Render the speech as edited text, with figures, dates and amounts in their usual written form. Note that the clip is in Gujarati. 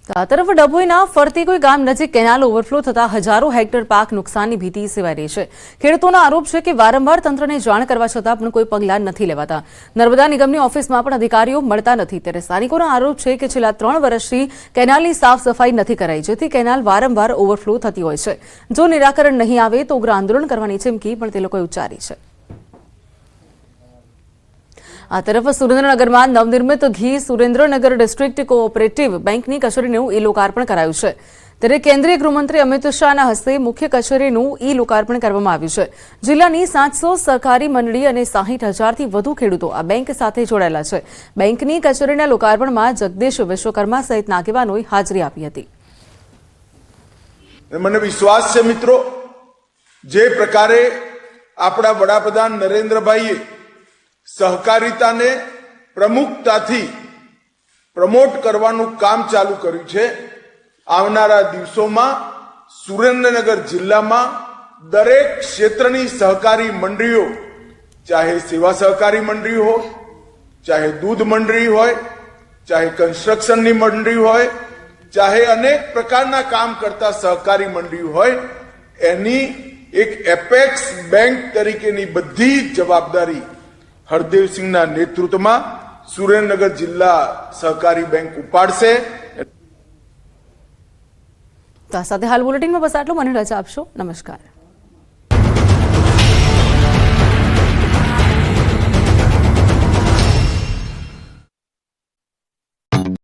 આ તરફ ડભોઈના ફરતીકોઈ ગામ નજીક કેનાલ ઓવરફ્લો થતા હજારો હેક્ટર પાક નુકસાનની ભીતિ સેવાઈ રહી છે। ખેડૂતોનો આરોપ છે કે વારંવાર તંત્રને જાણ કરવા છતાં પણ કોઈ પગલાં નથી લેવાતા। નર્મદા નિગમની ઓફિસમાં પણ અધિકારીઓ મળતા નથી, ત્યારે સ્થાનિકોનો આરોપ છે કે છેલ્લા 3 વર્ષથી કેનાલની સાફ સફાઈ નથી કરાઈ, જેથી કેનાલ વારંવાર ઓવરફ્લો થતી હોય છે। જો નિરાકરણ નહીં આવે તો ઉગ્ર આંદોલન કરવાની ચીમકી પણ તે લોકોએ ઉચ્ચારી છે। આ તરફ સુરેન્દ્રનગરમાં નવનિર્મિત ઘી સુરેન્દ્રનગર ડિસ્ટ્રિક્ટ કોઓપરેટિવ બેંકની કચેરીનું ઈ લોકાર્પણ કરાયું છે, ત્યારે કેન્દ્રીય ગૃહમંત્રી અમિત શાહના હસ્તે મુખ્ય કચેરીનું ઈ લોકાર્પણ કરવામાં આવ્યું છે। જિલ્લાની 700 સહકારી મંડળી અને 60,000થી વધુ ખેડૂતો આ બેંક સાથે જોડાયેલા છે। બેંકની કચેરીના લોકાર્પણમાં જગદીશ વિશ્વકર્મા સહિતના આગેવાનોએ હાજરી આપી હતી। મને વિશ્વાસ છે મિત્રો, જે પ્રકારે આપણા વડાપ્રધાન નરેન્દ્રભાઈએ સહકારિતાને પ્રમુખતાથી પ્રમોટ કરવાનું કામ ચાલુ કર્યું છે, આવનારા દિવસોમાં સુરેન્દ્રનગર જિલ્લામાં દરેક ક્ષેત્રની સહકારી મંડળીઓ, ચાહે સેવા સહકારી મંડળી હોય, ચાહે દૂધ મંડળી હોય, ચાહે કન્સ્ટ્રક્શનની મંડળી હોય, ચાહે અનેક પ્રકારના કામ કરતા સહકારી મંડળી હોય, એની એક એપેક્સ બેંક તરીકેની બધી જવાબદારી હરદેવસિંહના નેતૃત્વમાં સુરેન્દ્રનગર જિલ્લા સહકારી બેંક ઉપાડશે। તો આ સાથે હાલ બુલેટિનમાં બસ આટલું। મને રજા આપશો। નમસ્કાર।